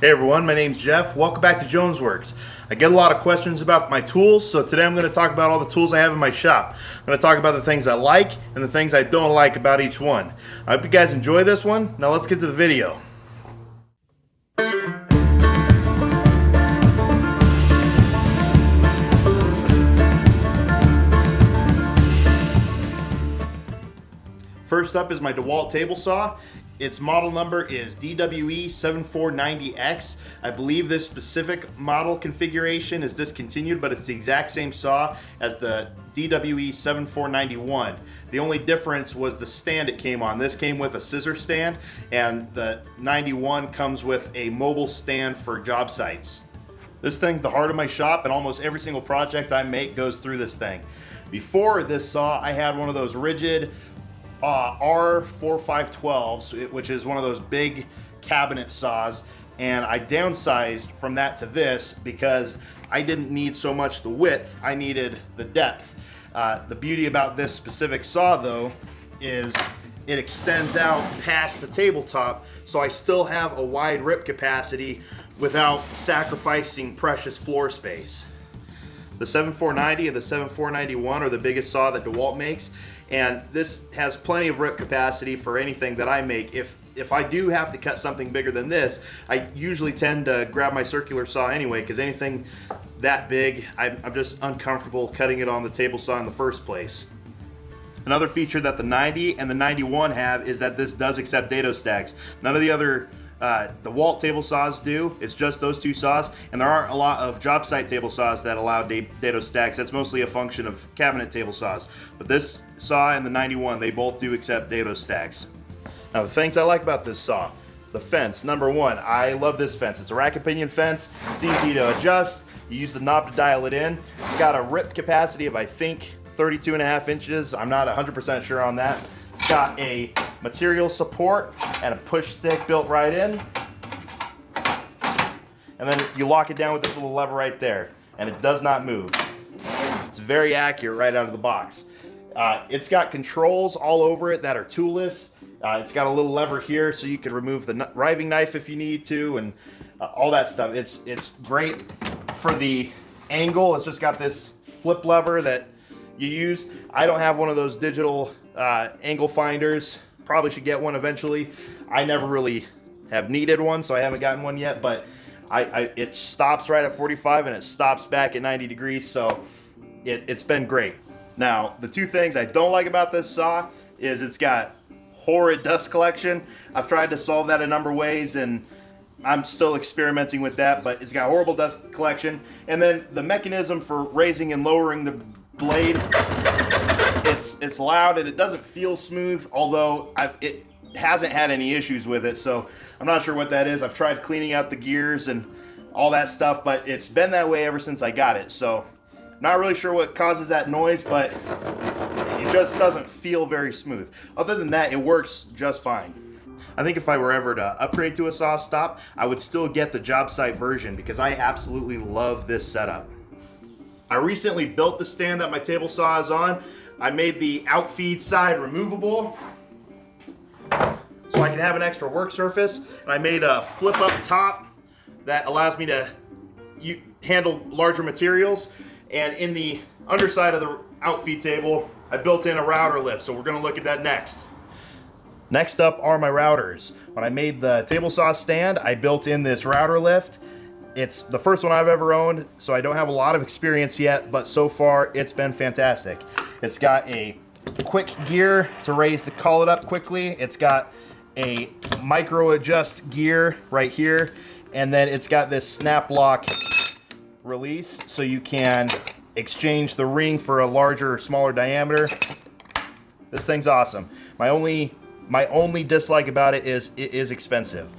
Hey everyone, my name's Jeff. Welcome back to Jones Works. I get a lot of questions about my tools, so today I'm going to talk about all the tools I have in my shop. I'm going to talk about the things I like and the things I don't like about each one. I hope you guys enjoy this one. Now let's get to the video. First up is my DeWalt table saw. Its model number is DWE7490X. I believe this specific model configuration is discontinued, but it's the exact same saw as the DWE7491. The only difference was the stand it came on. This came with a scissor stand, and the 91 comes with a mobile stand for job sites. This thing's the heart of my shop, and almost every single project I make goes through this thing. Before this saw, I had one of those rigid R4512s, which is one of those big cabinet saws, and I downsized from that to this because I didn't need so much the width, I needed the depth. The beauty about this specific saw though is it extends out past the tabletop, so I still have a wide rip capacity without sacrificing precious floor space. The 7490 and the 7491 are the biggest saw that DeWalt makes, and this has plenty of rip capacity for anything that I make. If I do have to cut something bigger than this, I usually tend to grab my circular saw anyway, because anything that big, I'm just uncomfortable cutting it on the table saw in the first place. Another feature that the 90 and the 91 have is that this does accept dado stacks. None of the other DeWalt table saws do. It's just those two saws, and there aren't a lot of job site table saws that allow dado stacks. That's mostly a function of cabinet table saws. But this saw and the 91, they both do accept dado stacks. Now the things I like about this saw, the fence. Number one, I love this fence. It's a rack and pinion fence. It's easy to adjust. You use the knob to dial it in. It's got a rip capacity of, I think, 32.5 inches. I'm not 100% sure on that. It's got a material support and a push stick built right in. And then you lock it down with this little lever right there, and it does not move. It's very accurate right out of the box. It's got controls all over it that are toolless. It's got a little lever here so you can remove the riving knife if you need to, and all that stuff. It's great for the angle. It's just got this flip lever that you use. I don't have one of those digital angle finders. Probably should get one eventually. I never really have needed one, so I haven't gotten one yet, but it stops right at 45 and it stops back at 90 degrees, so it's been great. Now, the two things I don't like about this saw is it's got horrid dust collection. I've tried to solve that a number of ways, and I'm still experimenting with that, but it's got horrible dust collection. And then the mechanism for raising and lowering the blade, it's loud and it doesn't feel smooth, although it hasn't had any issues with it, so I'm not sure what that is. I've tried cleaning out the gears and all that stuff, but it's been that way ever since I got it, so not really sure what causes that noise, but it just doesn't feel very smooth. Other than that, it works just fine. I think if I were ever to upgrade to a saw stop, I would still get the job site version because I absolutely love this setup. I recently built the stand that my table saw is on. I made the outfeed side removable so I can have an extra work surface. And I made a flip up top that allows me to handle larger materials. And in the underside of the outfeed table, I built in a router lift, so we're gonna look at that next. Next up are my routers. When I made the table saw stand, I built in this router lift. It's the first one I've ever owned, so I don't have a lot of experience yet, but so far it's been fantastic. It's got a quick gear to call it up quickly. It's got a micro adjust gear right here, and then it's got this snap lock release so you can exchange the ring for a larger or smaller diameter. This thing's awesome. My only dislike about it is expensive.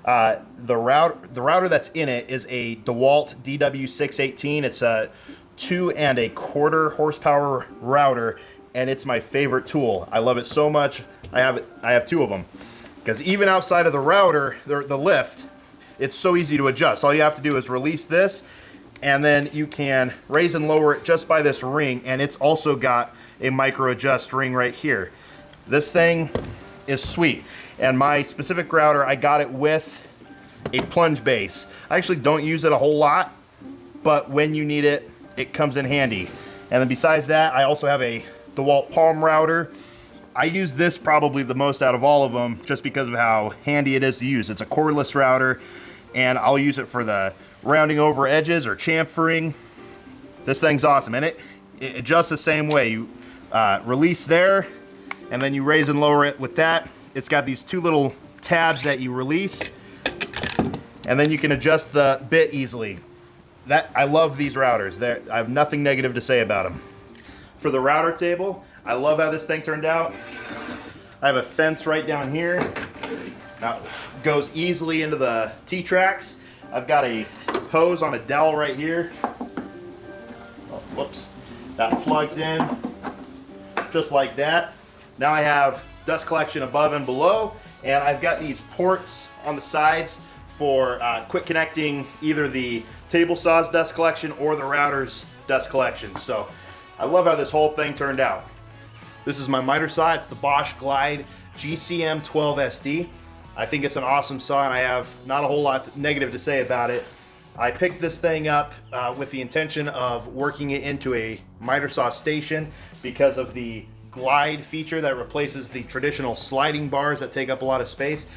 The router that's in it is a DeWalt DW618. It's a 2.25 horsepower router, and it's my favorite tool. I love it so much. I have two of them because even outside of the router, the lift, it's so easy to adjust. All you have to do is release this, and then you can raise and lower it just by this ring, and it's also got a micro adjust ring right here. This thing is sweet, and my specific router, I got it with a plunge base. I actually don't use it a whole lot, but when you need it, it comes in handy. And then besides that, I also have a DeWalt palm router. I use this probably the most out of all of them just because of how handy it is to use. It's a cordless router, and I'll use it for the rounding over edges or chamfering. This thing's awesome, and it adjusts the same way. You release there, and then you raise and lower it with that. It's got these two little tabs that you release, and then you can adjust the bit easily. I love these routers. I have nothing negative to say about them. For the router table, I love how this thing turned out. I have a fence right down here. Now it goes easily into the T-tracks. I've got a hose on a dowel right here. Oh, whoops. That plugs in just like that. Now I have dust collection above and below, and I've got these ports on the sides for quick connecting either the table saw's dust collection or the router's dust collection. So I love how this whole thing turned out. This is my miter saw. It's the Bosch Glide GCM 12 SD. I think it's an awesome saw, and I have not a whole lot negative to say about it. I picked this thing up with the intention of working it into a miter saw station because of the glide feature that replaces the traditional sliding bars that take up a lot of space.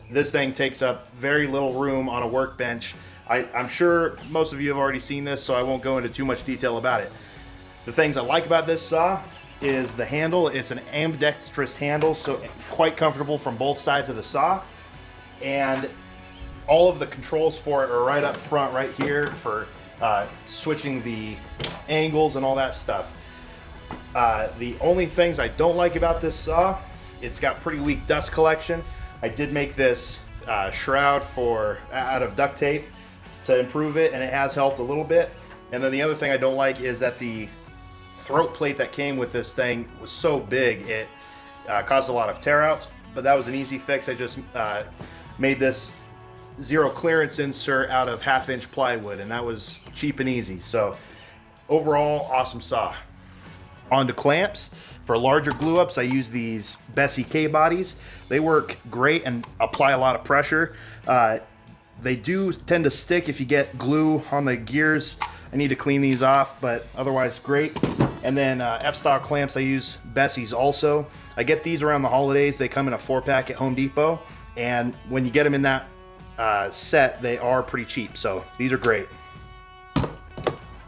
This thing takes up very little room on a workbench. I'm sure most of you have already seen this, so I won't go into too much detail about it. The things I like about this saw is the handle. It's an ambidextrous handle, so quite comfortable from both sides of the saw. And all of the controls for it are right up front right here for switching the angles and all that stuff. The only things I don't like about this saw, it's got pretty weak dust collection. I did make this shroud out of duct tape to improve it, and it has helped a little bit. And then the other thing I don't like is that the throat plate that came with this thing was so big it caused a lot of tear outs, but that was an easy fix. I just made this zero clearance insert out of 1/2-inch plywood, and that was cheap and easy. So overall, awesome saw. On to clamps. For larger glue ups, I use these Bessie K bodies. They work great and apply a lot of pressure. They do tend to stick if you get glue on the gears. I need to clean these off, but otherwise great. And then F-style clamps, I use Bessie's also. I get these around the holidays. They come in a 4-pack at Home Depot, and when you get them in that set, they are pretty cheap, so these are great.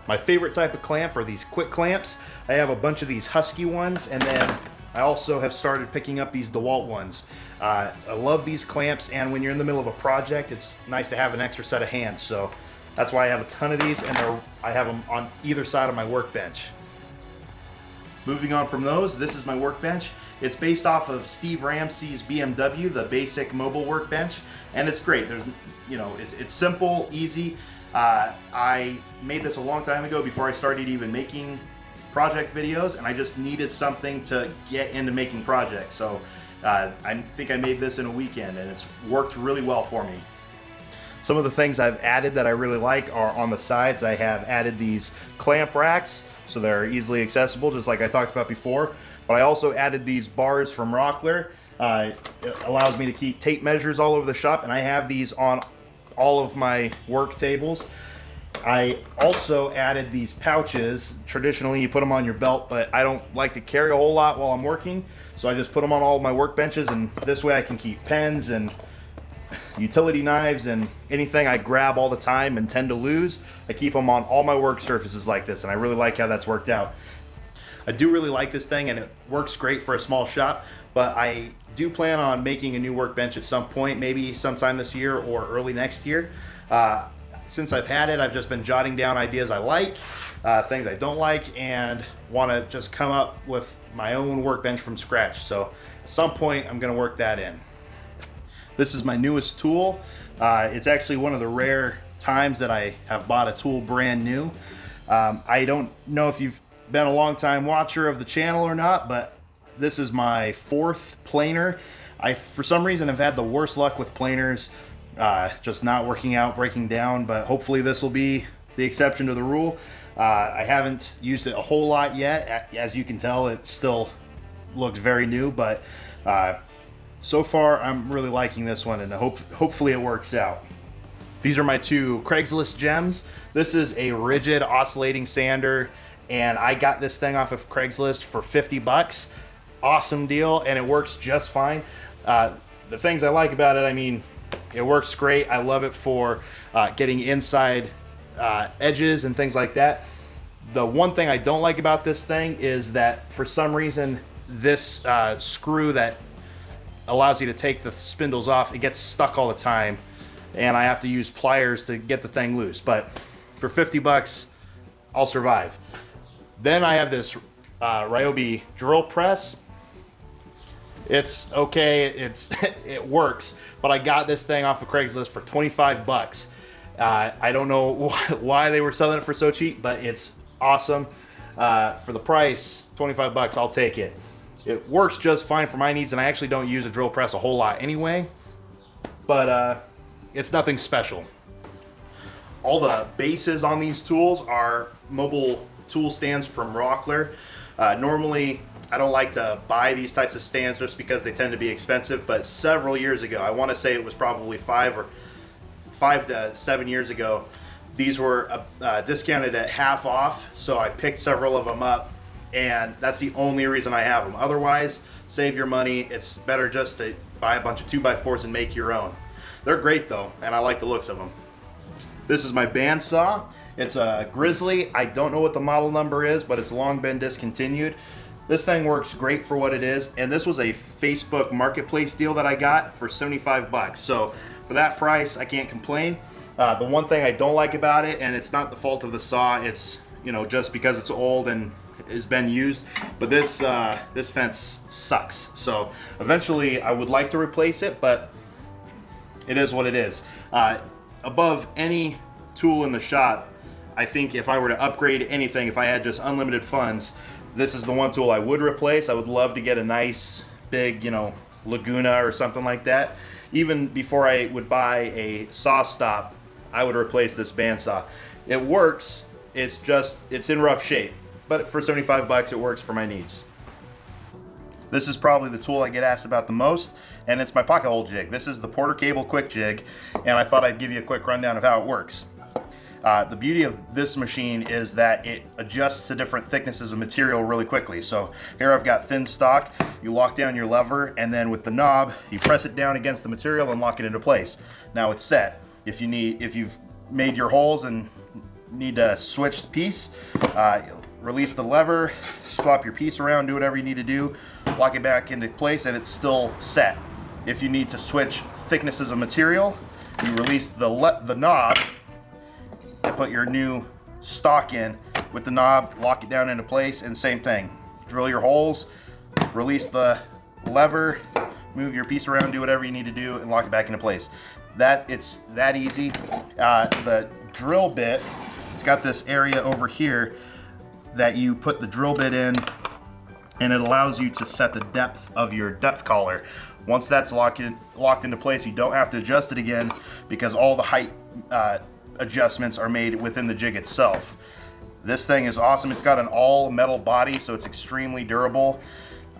My favorite type of clamp are these quick clamps. I have a bunch of these Husky ones, and then I also have started picking up these DeWalt ones. I love these clamps, and when you're in the middle of a project, it's nice to have an extra set of hands. So that's why I have a ton of these, and I have them on either side of my workbench. Moving on from those, this is my workbench. It's based off of Steve Ramsey's BMW, the basic mobile workbench, and it's great. It's simple, easy. I made this a long time ago before I started even making project videos, and I just needed something to get into making projects. So I think I made this in a weekend, and it's worked really well for me. Some of the things I've added that I really like are on the sides. I have added these clamp racks, so they're easily accessible, just like I talked about before. But I also added these bars from Rockler. It allows me to keep tape measures all over the shop, and I have these on all of my work tables. I also added these pouches. Traditionally, you put them on your belt, but I don't like to carry a whole lot while I'm working, so I just put them on all of my workbenches, and this way I can keep pens and utility knives and anything I grab all the time and tend to lose. I keep them on all my work surfaces like this, and I really like how that's worked out. I do really like this thing, and it works great for a small shop, but I do plan on making a new workbench at some point, maybe sometime this year or early next year. Since I've had it, I've just been jotting down ideas I like, things I don't like, and want to just come up with my own workbench from scratch. So at some point, I'm going to work that in. This is my newest tool. It's actually one of the rare times that I have bought a tool brand new. I don't know if you've been a long time watcher of the channel or not, but this is my 4th planer. I, for some reason, have had the worst luck with planers, just not working out, breaking down, but hopefully this will be the exception to the rule. I haven't used it a whole lot yet. As you can tell, it still looks very new, but so far I'm really liking this one, and hopefully it works out. These are my two Craigslist gems. This is a rigid oscillating sander, and I got this thing off of Craigslist for 50 bucks. Awesome deal, and it works just fine. The things I like about it, I mean, it works great. I love it for getting inside edges and things like that. The one thing I don't like about this thing is that for some reason, this screw that allows you to take the spindles off, it gets stuck all the time, and I have to use pliers to get the thing loose. But for 50 bucks, I'll survive. Then I have this Ryobi drill press. It's okay, it works, but I got this thing off of Craigslist for 25 bucks. I don't know why they were selling it for so cheap, but it's awesome. For the price, 25 bucks, I'll take it. It works just fine for my needs, and I actually don't use a drill press a whole lot anyway, but it's nothing special. All the bases on these tools are mobile tool stands from Rockler. Normally, I don't like to buy these types of stands just because they tend to be expensive, but several years ago, I want to say it was probably 5 to 7 years ago, these were discounted at half off, so I picked several of them up, and that's the only reason I have them. Otherwise, save your money. It's better just to buy a bunch of 2x4s and make your own. They're great though, and I like the looks of them. This is my bandsaw. It's a Grizzly. I don't know what the model number is, but it's long been discontinued. This thing works great for what it is, and this was a Facebook Marketplace deal that I got for 75 bucks. So for that price, I can't complain. The one thing I don't like about it, and it's not the fault of the saw, it's, you know, just because it's old and has been used, but this fence sucks. So eventually I would like to replace it, but it is what it is. Above any tool in the shop, I think if I were to upgrade anything, if I had just unlimited funds, this is the one tool I would replace. I would love to get a nice big, you know, Laguna or something like that. Even before I would buy a saw stop, I would replace this bandsaw. It works, it's in rough shape, but for 75 bucks, it works for my needs. This is probably the tool I get asked about the most, and it's my pocket hole jig. This is the Porter Cable Quick Jig, and I thought I'd give you a quick rundown of how it works. The beauty of this machine is that it adjusts to different thicknesses of material really quickly. So here I've got thin stock. You lock down your lever, and then with the knob, you press it down against the material and lock it into place. Now it's set. If you've made your holes and need to switch the piece, release the lever, swap your piece around, do whatever you need to do, lock it back into place, and it's still set. If you need to switch thicknesses of material, you release the knob and put your new stock in with the knob, lock it down into place, and same thing. Drill your holes, release the lever, move your piece around, do whatever you need to do, and lock it back into place. It's that easy. The drill bit, it's got this area over here that you put the drill bit in, and it allows you to set the depth of your depth collar. Once that's locked into place, you don't have to adjust it again because all the height adjustments are made within the jig itself. This thing is awesome. It's got an all metal body, so it's extremely durable.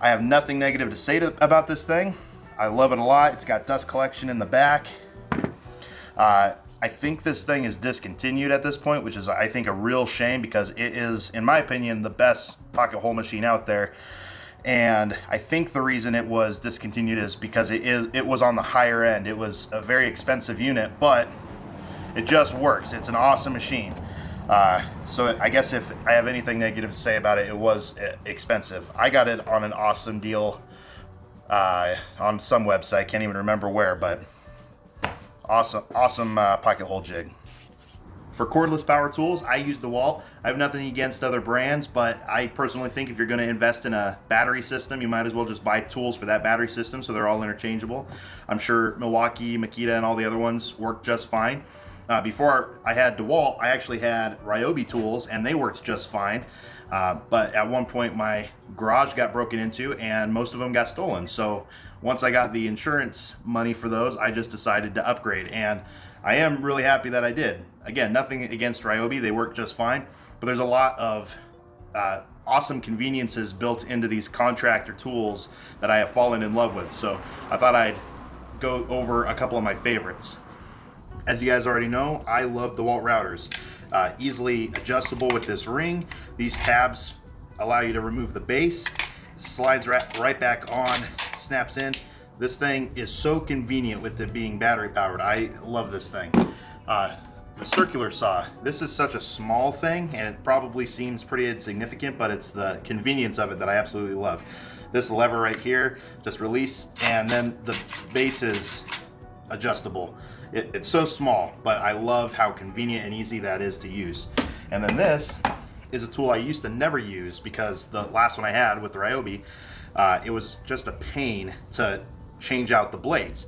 I have nothing negative to say about this thing. I love it a lot. It's got dust collection in the back. I think this thing is discontinued at this point, which is, I think, a real shame because it is, in my opinion, the best pocket hole machine out there. And I think the reason it was discontinued is because it was on the higher end. It was a very expensive unit, but it just works. It's an awesome machine. So I guess if I have anything negative to say about it, it was expensive. I got it on an awesome deal on some website, can't even remember where, but awesome pocket hole jig. For cordless power tools, I use DeWalt. I have nothing against other brands, but I personally think if you're going to invest in a battery system, you might as well just buy tools for that battery system so they're all interchangeable. I'm sure Milwaukee, Makita, and all the other ones work just fine. Before I had DeWalt, I actually had Ryobi tools, and they worked just fine. But at one point, my garage got broken into, and most of them got stolen. So once I got the insurance money for those, I just decided to upgrade, and I am really happy that I did. Again, nothing against Ryobi, they work just fine, but there's a lot of awesome conveniences built into these contractor tools that I have fallen in love with. So I thought I'd go over a couple of my favorites. As you guys already know, I love DeWalt routers. Easily adjustable with this ring. These tabs allow you to remove the base, slides right back on, snaps in. This thing is so convenient with it being battery powered. I love this thing. The circular saw, this is such a small thing and it probably seems pretty insignificant, but it's the convenience of it that I absolutely love. This lever right here, just release, and then the base is adjustable. It's so small, but I love how convenient and easy that is to use. And then this is a tool I used to never use because the last one I had with the Ryobi, it was just a pain to change out the blades.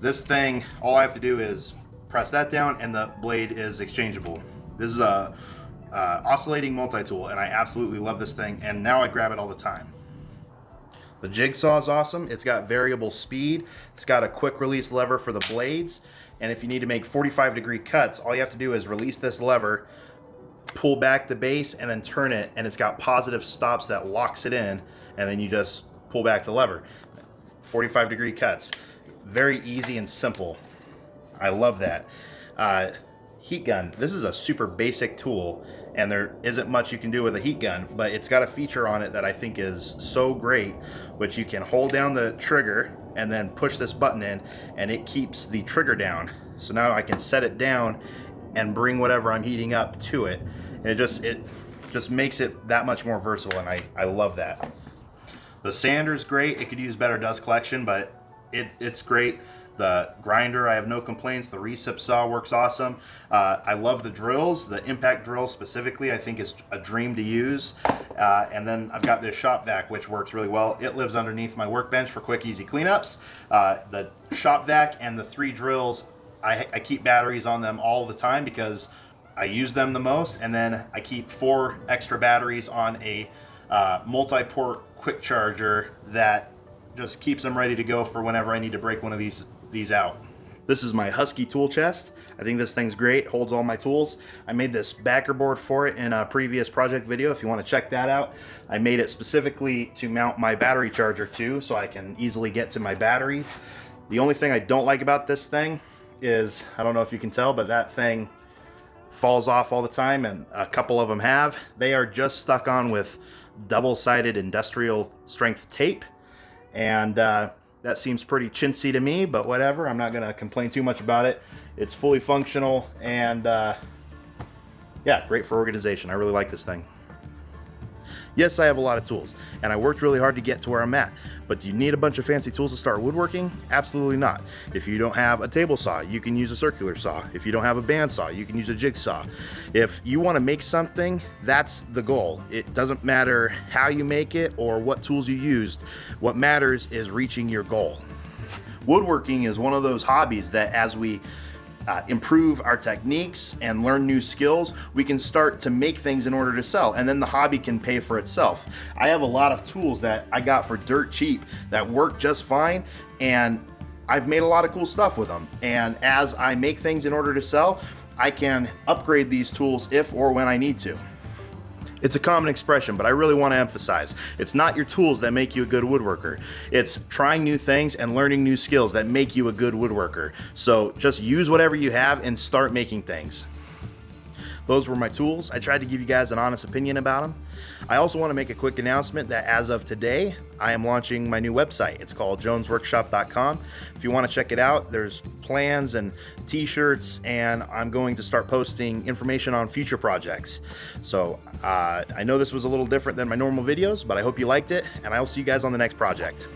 This thing, all I have to do is press that down and the blade is exchangeable. This is a oscillating multi-tool and I absolutely love this thing, and now I grab it all the time. The jigsaw is awesome. It's got variable speed. It's got a quick release lever for the blades, and if you need to make 45-degree cuts, all you have to do is release this lever, pull back the base, and then turn it, and it's got positive stops that locks it in, and then you just pull back the lever. 45-degree cuts. Very easy and simple. I love that. Heat gun. This is a super basic tool and there isn't much you can do with a heat gun, but it's got a feature on it that I think is so great, which you can hold down the trigger and then push this button in and it keeps the trigger down. So now I can set it down and bring whatever I'm heating up to it. And it just makes it that much more versatile, and I love that. The sander's great. It could use better dust collection, but it's great. The grinder, I have no complaints. The recip saw works awesome. I love the drills. The impact drill specifically, I think is a dream to use. And then I've got this shop vac, which works really well. It lives underneath my workbench for quick, easy cleanups. The shop vac and the 3 drills, I keep batteries on them all the time because I use them the most. And then I keep 4 extra batteries on a multi-port quick charger that just keeps them ready to go for whenever I need to break one of these out. This is my Husky tool chest. I think this thing's great, holds all my tools. I made this backer board for it in a previous project video if you want to check that out. I made it specifically to mount my battery charger to, so I can easily get to my batteries. The only thing I don't like about this thing is, I don't know if you can tell, but that thing falls off all the time, and a couple of them have. They are just stuck on with double-sided industrial strength tape, and that seems pretty chintzy to me, but whatever. I'm not gonna complain too much about it. It's fully functional and yeah, great for organization. I really like this thing. Yes, I have a lot of tools and I worked really hard to get to where I'm at, but do you need a bunch of fancy tools to start woodworking? Absolutely not. If you don't have a table saw, you can use a circular saw. If you don't have a bandsaw, you can use a jigsaw. If you want to make something, that's the goal. It doesn't matter how you make it or what tools you used. What matters is reaching your goal. Woodworking is one of those hobbies that as we improve our techniques and learn new skills, we can start to make things in order to sell, and then the hobby can pay for itself. I have a lot of tools that I got for dirt cheap that work just fine, and I've made a lot of cool stuff with them. And as I make things in order to sell, I can upgrade these tools if or when I need to. It's a common expression, but I really want to emphasize, it's not your tools that make you a good woodworker. It's trying new things and learning new skills that make you a good woodworker. So just use whatever you have and start making things. Those were my tools. I tried to give you guys an honest opinion about them. I also want to make a quick announcement that as of today, I am launching my new website. It's called jonesworkshop.com. If you want to check it out, there's plans and t-shirts, and I'm going to start posting information on future projects. So I know this was a little different than my normal videos, but I hope you liked it, and I will see you guys on the next project.